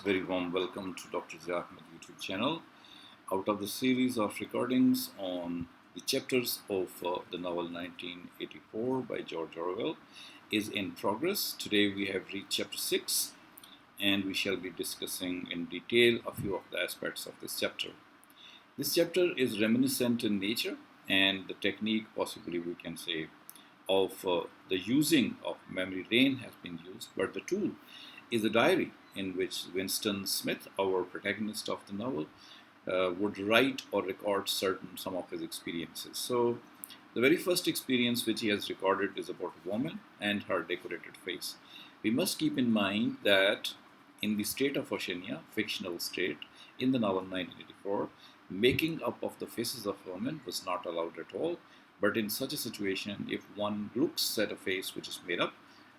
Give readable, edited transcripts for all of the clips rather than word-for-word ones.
Very warm welcome to Dr. Zia Ahmed YouTube channel. Out of the series of recordings on the chapters of the novel 1984 by George Orwell is in progress. Today we have reached chapter 6 and we shall be discussing in detail a few of the aspects of this chapter. This chapter is reminiscent in nature and the technique, possibly we can say, of the using of memory lane has been used, but the tool is a diary in which Winston Smith, our protagonist of the novel, would write or record some of his experiences. So, the very first experience which he has recorded is about a woman and her decorated face. We must keep in mind that in the state of Oceania, fictional state, in the novel 1984, making up of the faces of women was not allowed at all. But in such a situation, if one looks at a face which is made up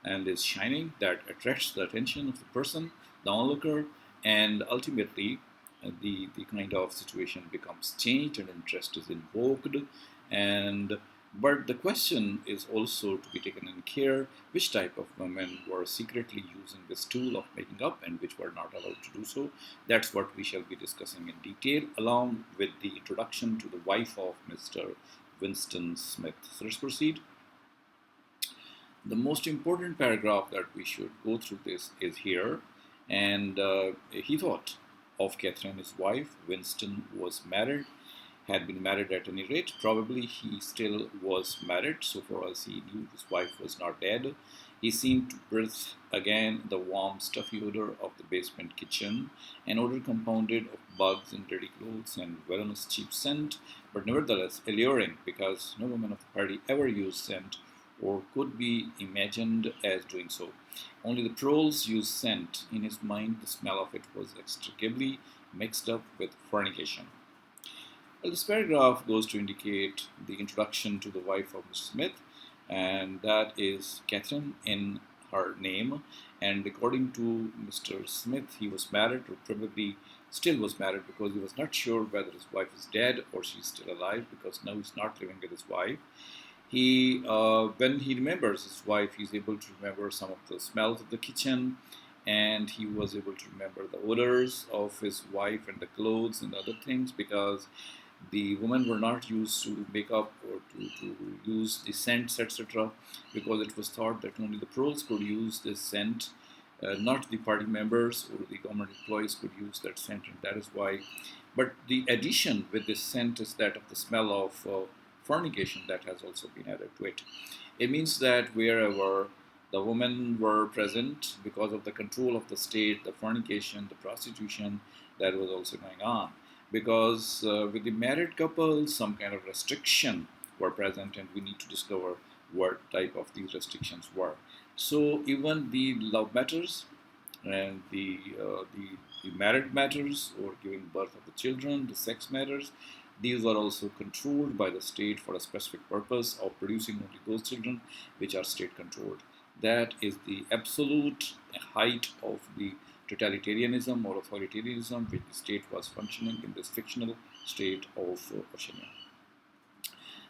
and is shining, that attracts the attention of the person, the onlooker, and ultimately the kind of situation becomes changed and interest is invoked. And but the question is also to be taken in care which type of women were secretly using this tool of making up and which were not allowed to do so. That's what we shall be discussing in detail, along with the introduction to the wife of Mr. Winston Smith. So let's proceed. The most important paragraph that we should go through this is here. And he thought of Catherine, his wife. Winston was married, had been married at any rate. Probably he still was married, so far as he knew his wife was not dead. He seemed to breathe again the warm, stuffy odor of the basement kitchen, an odor compounded of bugs in dirty clothes and villainous cheap scent, but nevertheless alluring, because no woman of the party ever used scent or could be imagined as doing so. Only the proles used scent. In his mind, the smell of it was inextricably mixed up with fornication. Well, this paragraph goes to indicate the introduction to the wife of Mr. Smith, and that is Catherine in her name. And according to Mr. Smith, he was married, or probably still was married, because he was not sure whether his wife is dead or she's still alive, because now he's not living with his wife. When he remembers his wife, he's able to remember some of the smells of the kitchen, and he was able to remember the odors of his wife and the clothes and other things, because the women were not used to make up or to use the scents, etc., because it was thought that only the proles could use this scent, not the party members or the government employees could use that scent, and that is why. But the addition with this scent is that of the smell of fornication that has also been added to it. It means that wherever the women were present, because of the control of the state, the fornication, the prostitution, that was also going on. Because with the married couple, some kind of restriction were present, and we need to discover what type of these restrictions were. So even the love matters and the marriage matters, or giving birth of the children, the sex matters, these are also controlled by the state for a specific purpose of producing only those children which are state controlled. That is the absolute height of the totalitarianism or authoritarianism which the state was functioning in this fictional state of Oceania.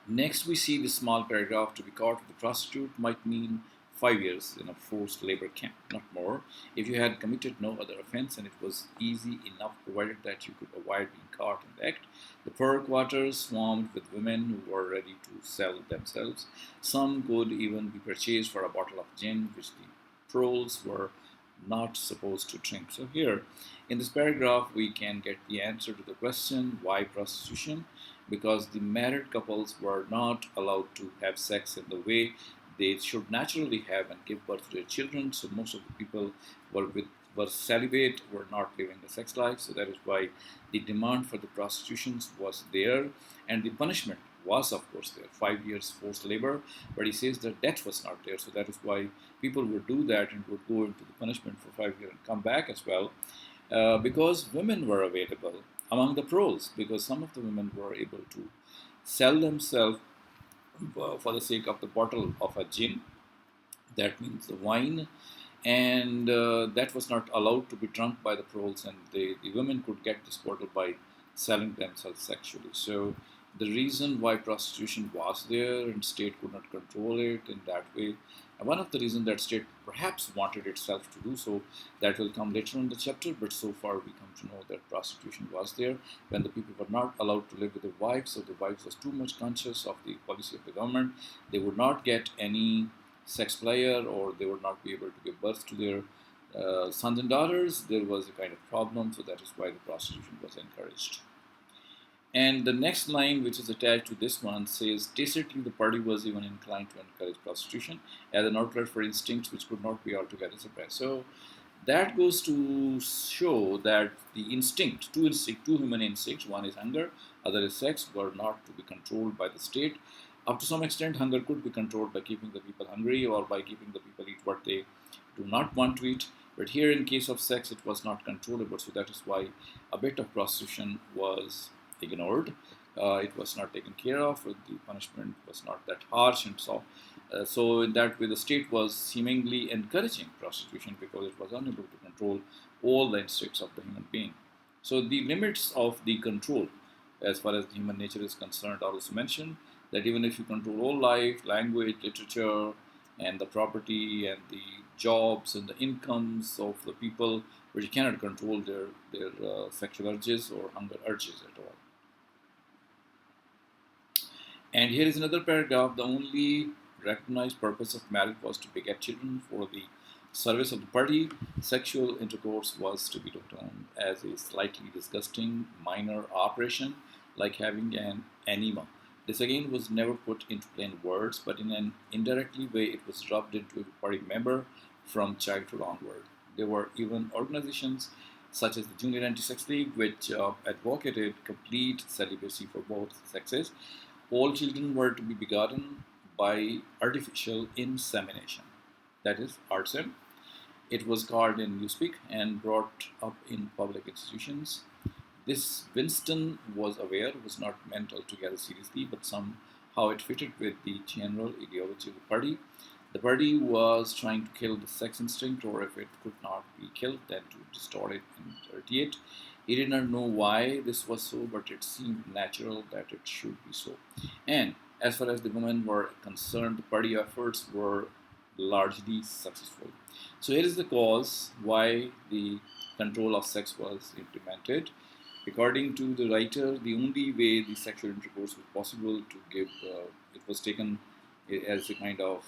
Next, we see this small paragraph: to be caught with a prostitute might mean 5 years in a forced labor camp, not more, if you had committed no other offense, and it was easy enough provided that you could avoid being caught in the act. The poor quarters swarmed with women who were ready to sell themselves. Some could even be purchased for a bottle of gin, which the proles were not supposed to drink. So here, in this paragraph, we can get the answer to the question, why prostitution? Because the married couples were not allowed to have sex in the way they should naturally have and give birth to their children. So most of the people were celibate, were not living the sex life. So that is why the demand for the prostitutions was there, and the punishment was, of course, there. 5 years forced labor, but he says that death was not there. So that is why people would do that and would go into the punishment for 5 years and come back as well, because women were available among the proles, because some of the women were able to sell themselves for the sake of the bottle of a gin, that means the wine, and that was not allowed to be drunk by the proles, and the women could get this bottle by selling themselves sexually. So the reason why prostitution was there and state could not control it in that way And one of the reasons that state perhaps wanted itself to do so, that will come later in the chapter, but so far we come to know that prostitution was there when the people were not allowed to live with their wives, so the wives was too much conscious of the policy of the government. They would not get any sex player, or they would not be able to give birth to their sons and daughters. There was a kind of problem, so that is why the prostitution was encouraged. And the next line, which is attached to this one, says, tacitly the party was even inclined to encourage prostitution as an outlet for instincts which could not be altogether suppressed. So that goes to show that the two human instincts, one is hunger, other is sex, were not to be controlled by the state. Up to some extent, hunger could be controlled by keeping the people hungry or by keeping the people eat what they do not want to eat. But here, in case of sex, it was not controllable. So that is why a bit of prostitution was ignored. It was not taken care of. The punishment was not that harsh, and so in that way, the state was seemingly encouraging prostitution because it was unable to control all the instincts of the human being. So the limits of the control, as far as the human nature is concerned, are also mentioned. That even if you control all life, language, literature, and the property and the jobs and the incomes of the people, but you cannot control their sexual urges or hunger urges at all. And here is another paragraph. The only recognized purpose of marriage was to beget children for the service of the party. Sexual intercourse was to be looked on as a slightly disgusting minor operation, like having an enema. This again was never put into plain words, but in an indirectly way it was rubbed into every party member from childhood onward. There were even organizations such as the Junior Anti-Sex League, which advocated complete celibacy for both sexes. All children were to be begotten by artificial insemination, that is, ARTSEM. It was called in newspeak and brought up in public institutions. This Winston was aware was not meant altogether seriously, but somehow it fitted with the general ideology of the party. The party was trying to kill the sex instinct, or if it could not be killed, then to distort it and dirty it. He did not know why this was so, but it seemed natural that it should be so. And as far as the women were concerned, the party efforts were largely successful. So here is the cause why the control of sex was implemented. According to the writer, the only way the sexual intercourse was possible to give, it was taken as a kind of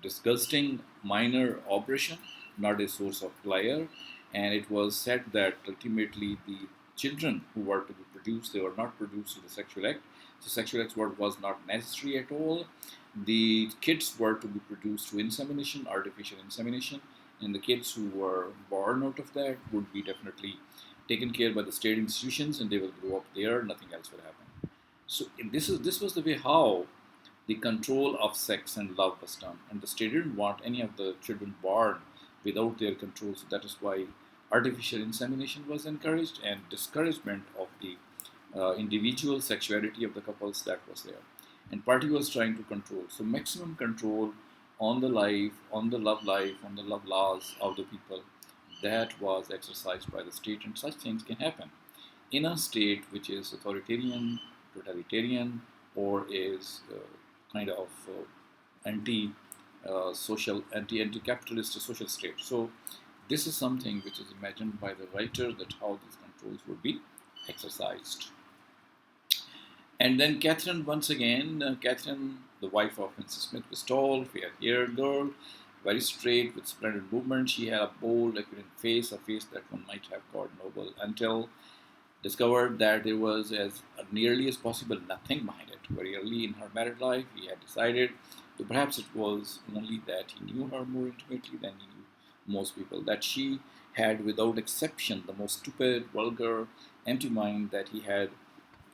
disgusting minor operation, not a source of pleasure. And it was said that ultimately the children who were to be produced, they were not produced through the sexual act. So sexual act was not necessary at all. The kids were to be produced through insemination, artificial insemination, and the kids who were born out of that would be definitely taken care by the state institutions, and they will grow up there. Nothing else will happen. So this was the way how the control of sex and love was done, and the state didn't want any of the children born without their control. So that is why artificial insemination was encouraged, and discouragement of the individual sexuality of the couples, that was there. And party was trying to control. So maximum control on the life, on the love life, on the love laws of the people, that was exercised by the state, and such things can happen in a state which is authoritarian, totalitarian, or is kind of anti-social, anti-capitalist social state. So this is something which is imagined by the writer, that how these controls would be exercised. And then Catherine, once again, Catherine, the wife of Mrs. Smith, was tall, fair-haired girl, very straight, with splendid movement. She had a bold, accurate face, a face that one might have called noble, until discovered that there was, as nearly as possible, nothing behind it. Very early in her married life, he had decided, that perhaps it was only that he knew her more intimately than he knew most people, that she had, without exception, the most stupid, vulgar, empty mind that he had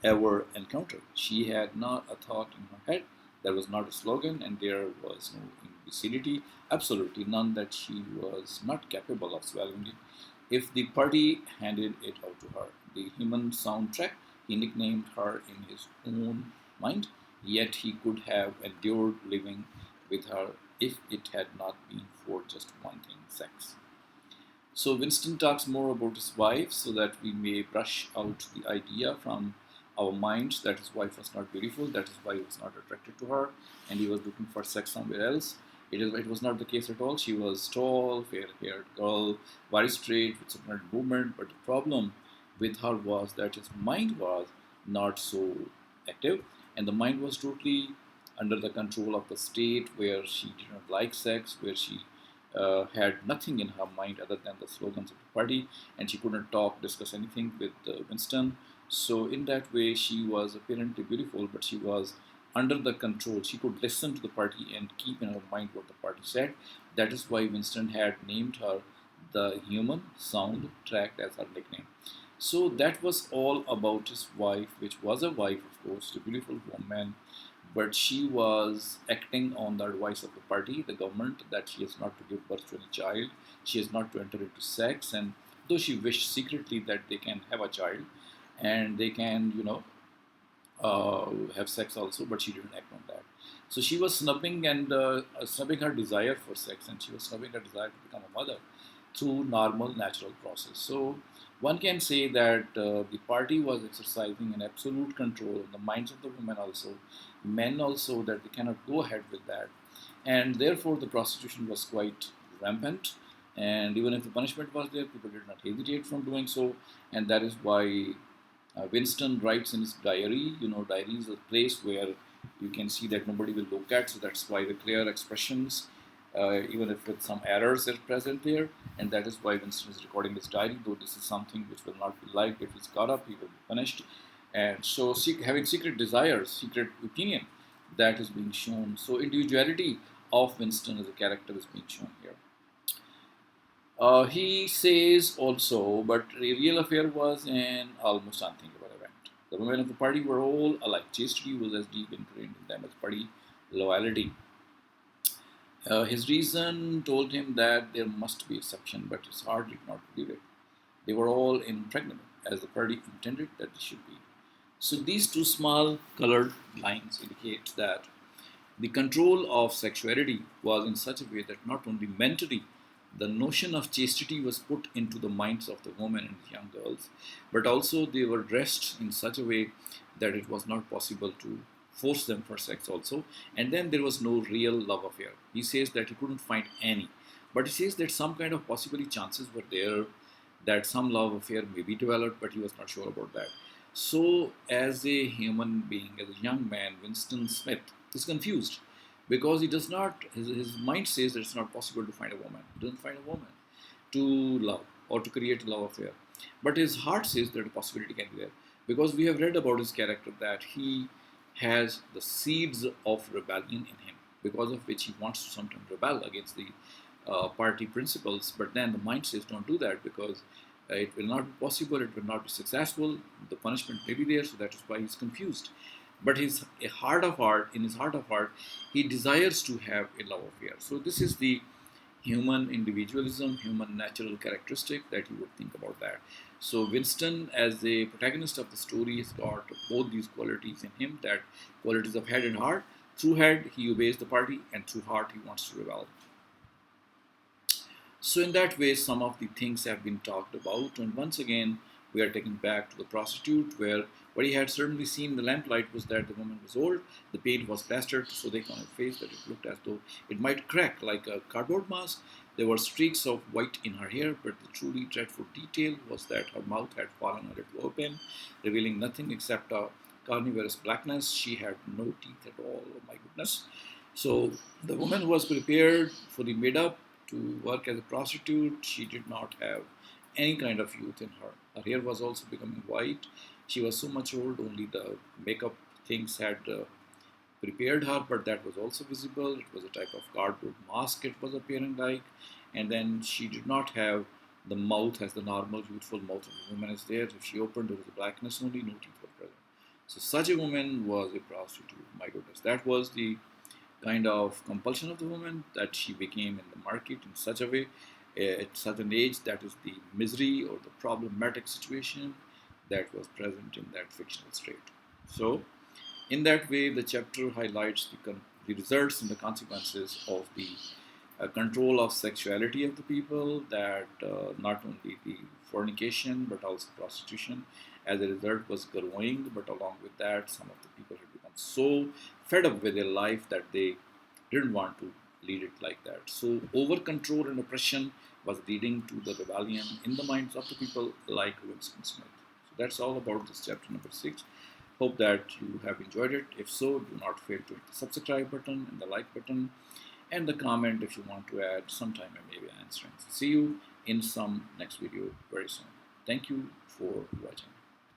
ever encountered. She had not a thought in her head, there was not a slogan, and there was no imbecility, absolutely none, that she was not capable of swallowing it if the party handed it out to her. The human soundtrack, he nicknamed her in his own mind, yet he could have endured living with her if it had not been for just one thing, sex. So Winston talks more about his wife so that we may brush out the idea from our minds that his wife was not beautiful, that is why he was not attracted to her, and he was looking for sex somewhere else. It was not the case at all. She was tall, fair-haired girl, very straight, with certain movement. But the problem with her was that his mind was not so active, and the mind was totally under the control of the state, where she did not like sex, where she had nothing in her mind other than the slogans of the party, and she couldn't talk, discuss anything with Winston. So in that way, she was apparently beautiful, but she was under the control. She could listen to the party and keep in her mind what the party said. That is why Winston had named her the Human Soundtrack as her nickname. So that was all about his wife, which was a wife, of course, a beautiful woman, but she was acting on the advice of the party, the government, that she is not to give birth to any child, she is not to enter into sex, and though she wished secretly that they can have a child and they can, have sex also, but she didn't act on that. So she was snubbing and snubbing her desire for sex, and she was snubbing her desire to become a mother through normal, natural process. So one can say that the party was exercising an absolute control on the minds of the women also, men also, that they cannot go ahead with that, and therefore the prostitution was quite rampant. And even if the punishment was there, people did not hesitate from doing so, and that is why Winston writes in his diary. Diary is a place where you can see that nobody will look at, so that's why the clear expressions, even if with some errors, are present there, and that is why Winston is recording his diary. Though this is something which will not be liked, if it's caught up, he will be punished. And so, having secret desires, secret opinion, that is being shown. So, individuality of Winston as a character is being shown here. He says also, but a real affair was an almost unthinkable event. The women of the party were all alike. Chastity was as deep ingrained in them as party loyalty. His reason told him that there must be exception, but his heart did not believe it. They were all impregnable, as the party intended that they should be. So these two small colored lines indicate that the control of sexuality was in such a way that not only mentally the notion of chastity was put into the minds of the women and young girls, but also they were dressed in such a way that it was not possible to force them for sex also. And then there was no real love affair. He says that he couldn't find any, but he says that some kind of possibly chances were there that some love affair may be developed, but he was not sure about that. So, as a human being, as a young man, Winston Smith is confused because he does not, his mind says that it's not possible to find a woman. He doesn't find a woman to love or to create a love affair. But his heart says that a possibility can be there because we have read about his character that he has the seeds of rebellion in him, because of which he wants to sometimes rebel against the party principles. But then the mind says, don't do that because it will not be possible, it will not be successful, the punishment may be there, so that is why he's confused. But in his heart of heart, he desires to have a love affair. So this is the human individualism, human natural characteristic that you would think about that. So Winston, as a protagonist of the story, has got both these qualities in him, that qualities of head and heart. Through head, he obeys the party, and through heart, he wants to rebel. So in that way, some of the things have been talked about, and once again, we are taken back to the prostitute, where what he had certainly seen in the lamplight was that the woman was old, the paint was plastered so thick on her face that it looked as though it might crack like a cardboard mask. There were streaks of white in her hair, but the truly dreadful detail was that her mouth had fallen a little open, revealing nothing except a carnivorous blackness. She had no teeth at all. Oh my goodness. So the woman was prepared, fully made up to work as a prostitute. She did not have any kind of youth in her. Her hair was also becoming white. She was so much old, only the makeup things had prepared her, but that was also visible. It was a type of cardboard mask, it was appearing like. And then she did not have the mouth as the normal, youthful mouth of a woman is there. If she opened, there was a blackness only, no teeth were present. So such a woman was a prostitute. My goodness, that was the kind of compulsion of the woman, that she became in the market in such a way at such an age. That is the misery or the problematic situation that was present in that fictional state. So in that way, the chapter highlights the results and the consequences of the control of sexuality of the people, that not only the fornication but also prostitution as a result was growing, but along with that, some of the people had become so fed up with their life that they didn't want to lead it like that. So over control and oppression was leading to the rebellion in the minds of the people like Winston Smith. So that's all about this chapter number 6. Hope that you have enjoyed it. If so, do not fail to hit the subscribe button and the like button and the comment if you want to add. Sometime I may be answering. See you in some next video very soon. Thank you for watching.